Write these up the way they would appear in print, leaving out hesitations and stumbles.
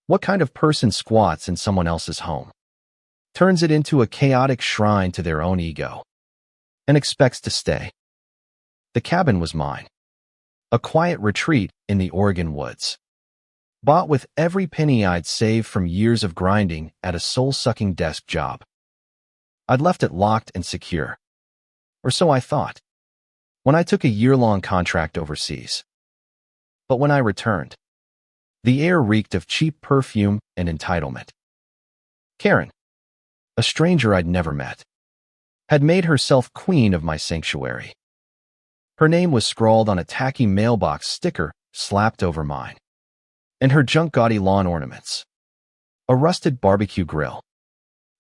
What kind of person squats in someone else's home, turns it into a chaotic shrine to their own ego, and expects to stay? The cabin was mine. A quiet retreat in the Oregon woods. Bought with every penny I'd saved from years of grinding at a soul-sucking desk job. I'd left it locked and secure. Or so I thought, when I took a year-long contract overseas. But when I returned, the air reeked of cheap perfume and entitlement. Karen, a stranger I'd never met, had made herself queen of my sanctuary. Her name was scrawled on a tacky mailbox sticker slapped over mine, and her junk gaudy lawn ornaments, a rusted barbecue grill,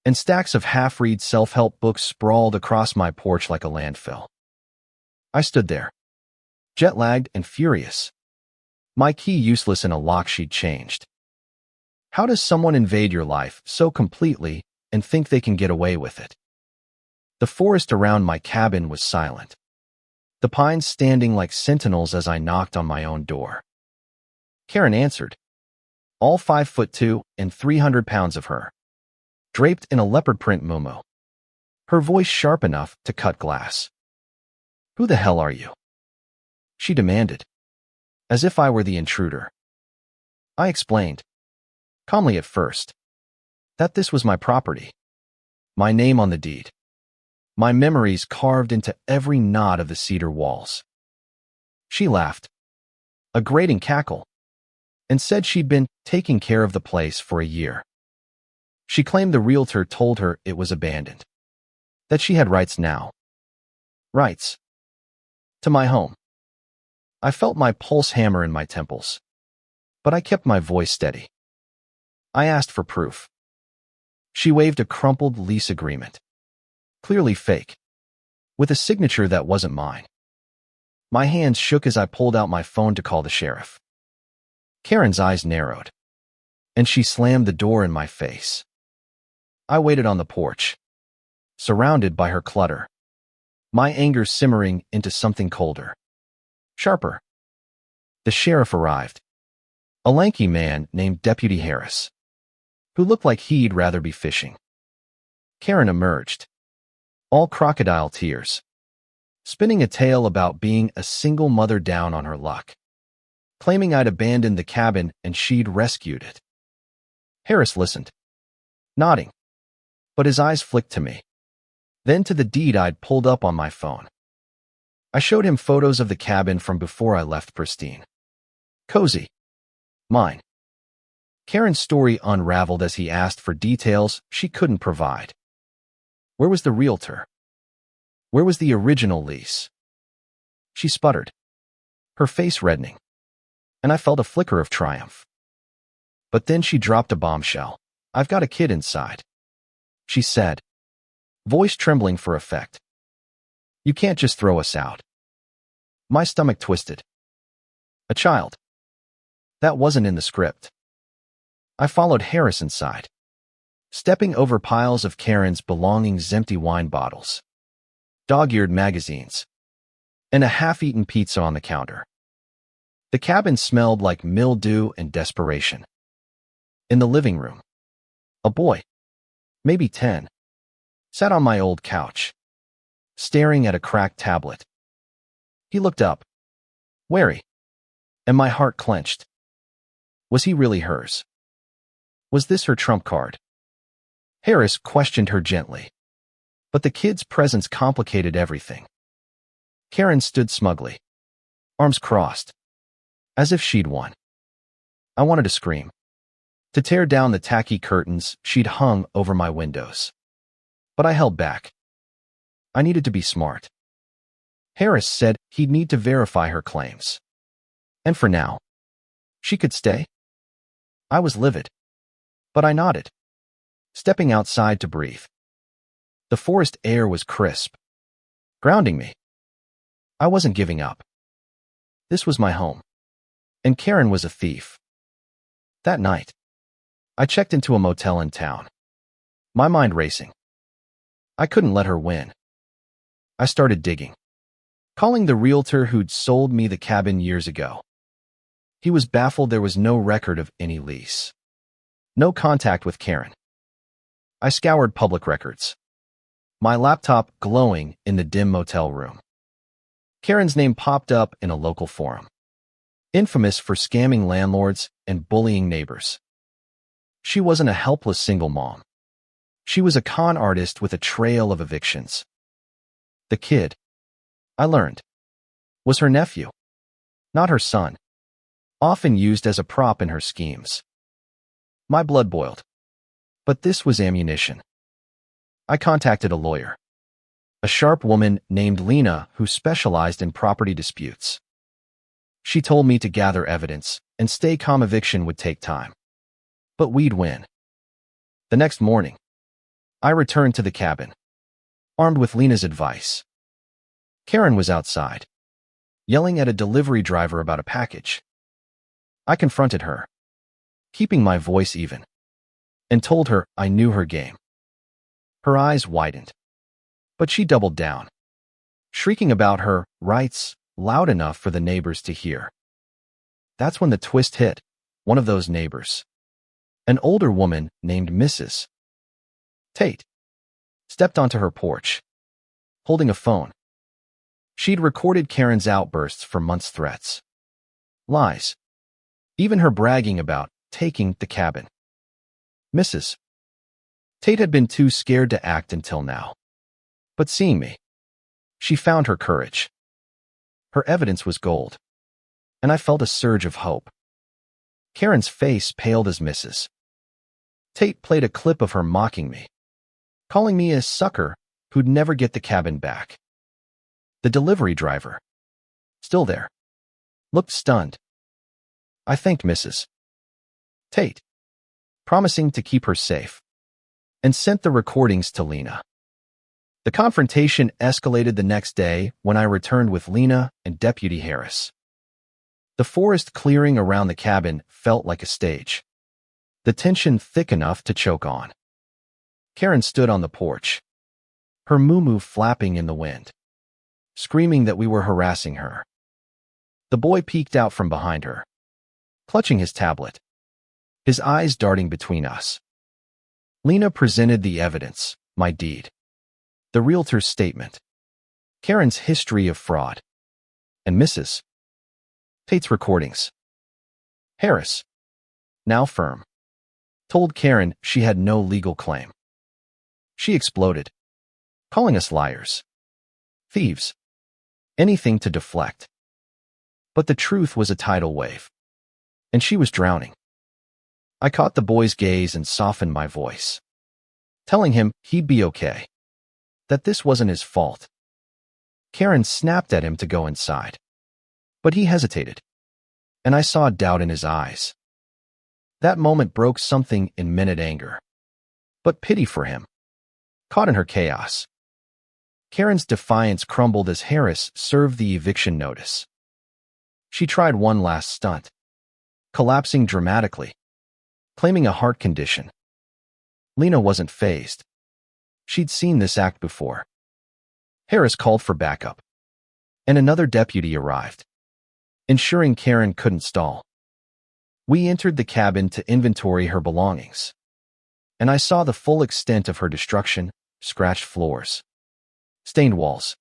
and stacks of half-read self-help books sprawled across my porch like a landfill. I stood there, jet-lagged and furious, my key useless in a lock she'd changed. How does someone invade your life so completely and think they can get away with it? The forest around my cabin was silent, the pines standing like sentinels as I knocked on my own door. Karen answered, all 5'2" and 300 pounds of her, draped in a leopard print muumuu, her voice sharp enough to cut glass. Who the hell are you? She demanded, as if I were the intruder. I explained, calmly at first, that this was my property, my name on the deed, my memories carved into every knot of the cedar walls. She laughed, a grating cackle, and said she'd been taking care of the place for a year. She claimed the realtor told her it was abandoned, that she had rights now. Rights to my home. I felt my pulse hammer in my temples, but I kept my voice steady. I asked for proof. She waved a crumpled lease agreement, clearly fake, with a signature that wasn't mine. My hands shook as I pulled out my phone to call the sheriff. Karen's eyes narrowed, and she slammed the door in my face. I waited on the porch, surrounded by her clutter, my anger simmering into something colder, sharper. The sheriff arrived, a lanky man named Deputy Harris, who looked like he'd rather be fishing. Karen emerged, all crocodile tears, spinning a tale about being a single mother down on her luck, claiming I'd abandoned the cabin and she'd rescued it. Harris listened, nodding, but his eyes flicked to me, then to the deed I'd pulled up on my phone. I showed him photos of the cabin from before I left pristine. Cozy. Mine. Karen's story unraveled as he asked for details she couldn't provide. Where was the realtor? Where was the original lease? She sputtered, her face reddening, and I felt a flicker of triumph. But then she dropped a bombshell. I've got a kid inside, she said, voice trembling for effect. You can't just throw us out. My stomach twisted. A child. That wasn't in the script. I followed Harris inside, stepping over piles of Karen's belongings, empty wine bottles, dog-eared magazines, and a half-eaten pizza on the counter. The cabin smelled like mildew and desperation. In the living room, a boy, maybe 10, sat on my old couch, staring at a cracked tablet. He looked up, wary, and my heart clenched. Was he really hers? Was this her trump card? Harris questioned her gently, but the kid's presence complicated everything. Karen stood smugly, arms crossed, as if she'd won. I wanted to scream, to tear down the tacky curtains she'd hung over my windows. But I held back. I needed to be smart. Harris said he'd need to verify her claims. And for now, she could stay. I was livid, but I nodded, stepping outside to breathe. The forest air was crisp, grounding me. I wasn't giving up. This was my home, and Karen was a thief. That night, I checked into a motel in town, my mind racing. I couldn't let her win. I started digging, calling the realtor who'd sold me the cabin years ago. He was baffled there was no record of any lease. No contact with Karen. I scoured public records, my laptop glowing in the dim motel room. Karen's name popped up in a local forum, infamous for scamming landlords and bullying neighbors. She wasn't a helpless single mom. She was a con artist with a trail of evictions. The kid, I learned, was her nephew, not her son, often used as a prop in her schemes. My blood boiled. But this was ammunition. I contacted a lawyer, a sharp woman named Lena who specialized in property disputes. She told me to gather evidence and stay calm. Eviction would take time, but we'd win. The next morning, I returned to the cabin, armed with Lena's advice. Karen was outside, yelling at a delivery driver about a package. I confronted her, keeping my voice even, and told her I knew her game. Her eyes widened, but she doubled down, shrieking about her rights loud enough for the neighbors to hear. That's when the twist hit. One of those neighbors, an older woman named Mrs. Tate, stepped onto her porch, holding a phone. She'd recorded Karen's outbursts for months, threats, lies, even her bragging about taking the cabin. Mrs. Tate had been too scared to act until now. But seeing me, she found her courage. Her evidence was gold, and I felt a surge of hope. Karen's face paled as Mrs. Tate played a clip of her mocking me, calling me a sucker who'd never get the cabin back. The delivery driver, still there, looked stunned. I thanked Mrs. Tate, promising to keep her safe, and sent the recordings to Lena. The confrontation escalated the next day when I returned with Lena and Deputy Harris. The forest clearing around the cabin felt like a stage, the tension thick enough to choke on. Karen stood on the porch, her muumuu flapping in the wind, screaming that we were harassing her. The boy peeked out from behind her, clutching his tablet, his eyes darting between us. Lena presented the evidence, my deed, the realtor's statement, Karen's history of fraud, and Mrs. Tate's recordings. Harris, now firm, told Karen she had no legal claim. She exploded, calling us liars, thieves, anything to deflect. But the truth was a tidal wave, and she was drowning. I caught the boy's gaze and softened my voice, telling him he'd be okay, that this wasn't his fault. Karen snapped at him to go inside, but he hesitated, and I saw doubt in his eyes. That moment broke something in minute anger, but pity for him, caught in her chaos. Karen's defiance crumbled as Harris served the eviction notice. She tried one last stunt, collapsing dramatically, claiming a heart condition. Lena wasn't fazed. She'd seen this act before. Harris called for backup, and another deputy arrived, ensuring Karen couldn't stall. We entered the cabin to inventory her belongings, and I saw the full extent of her destruction: scratched floors, stained walls,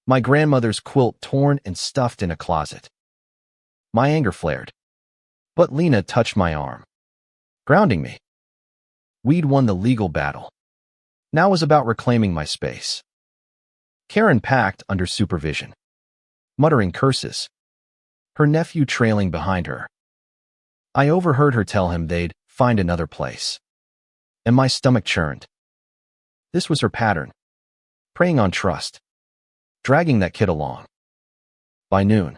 my grandmother's quilt torn and stuffed in a closet. My anger flared, but Lena touched my arm, grounding me. We'd won the legal battle. Now it was about reclaiming my space. Karen packed under supervision, muttering curses, her nephew trailing behind her. I overheard her tell him they'd find another place, and my stomach churned. This was her pattern, preying on trust, dragging that kid along. By noon,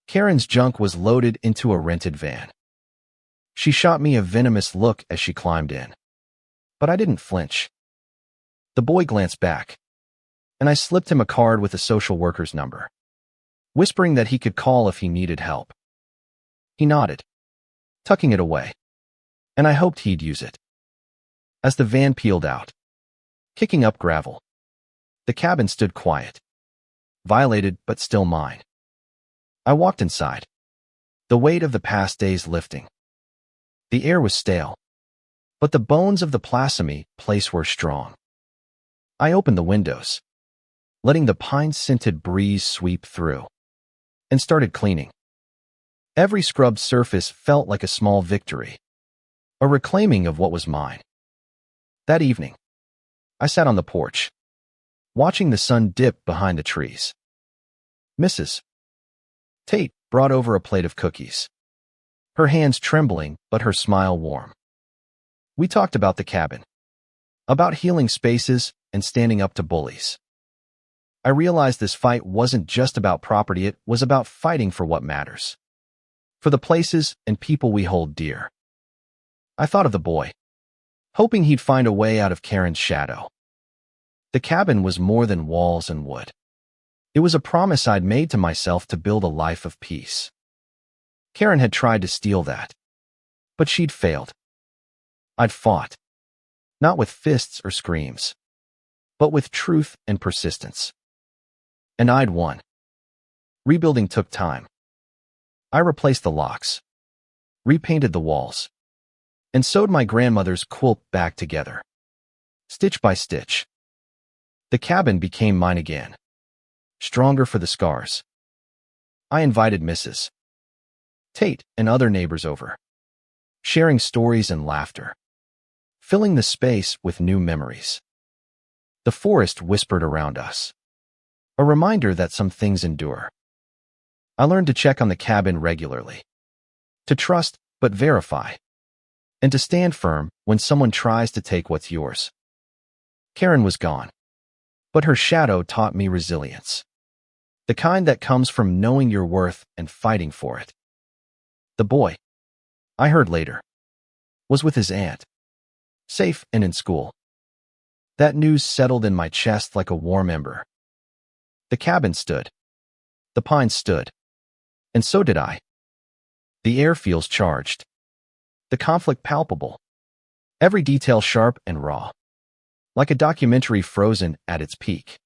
Karen's junk was loaded into a rented van. She shot me a venomous look as she climbed in, but I didn't flinch. The boy glanced back, and I slipped him a card with a social worker's number, whispering that he could call if he needed help. He nodded, tucking it away, and I hoped he'd use it. As the van peeled out, kicking up gravel, the cabin stood quiet, violated but still mine. I walked inside, the weight of the past days lifting. The air was stale, but the bones of the plasmy place were strong. I opened the windows, letting the pine-scented breeze sweep through, and started cleaning. Every scrubbed surface felt like a small victory, a reclaiming of what was mine. That evening, I sat on the porch, watching the sun dip behind the trees. Mrs. Tate brought over a plate of cookies, her hands trembling but her smile warm. We talked about the cabin, about healing spaces and standing up to bullies. I realized this fight wasn't just about property, it was about fighting for what matters, for the places and people we hold dear. I thought of the boy, hoping he'd find a way out of Karen's shadow. The cabin was more than walls and wood. It was a promise I'd made to myself to build a life of peace. Karen had tried to steal that, but she'd failed. I'd fought, not with fists or screams, but with truth and persistence. And I'd won. Rebuilding took time. I replaced the locks, repainted the walls, and sewed my grandmother's quilt back together, stitch by stitch. The cabin became mine again, stronger for the scars. I invited Mrs. Tate and other neighbors over, sharing stories and laughter, filling the space with new memories. The forest whispered around us, a reminder that some things endure. I learned to check on the cabin regularly, to trust but verify, and to stand firm when someone tries to take what's yours. Karen was gone, but her shadow taught me resilience, the kind that comes from knowing your worth and fighting for it. The boy, I heard later, was with his aunt, safe and in school. That news settled in my chest like a warm ember. The cabin stood. The pines stood. And so did I. The air feels charged. The conflict palpable. Every detail sharp and raw. Like a documentary frozen at its peak.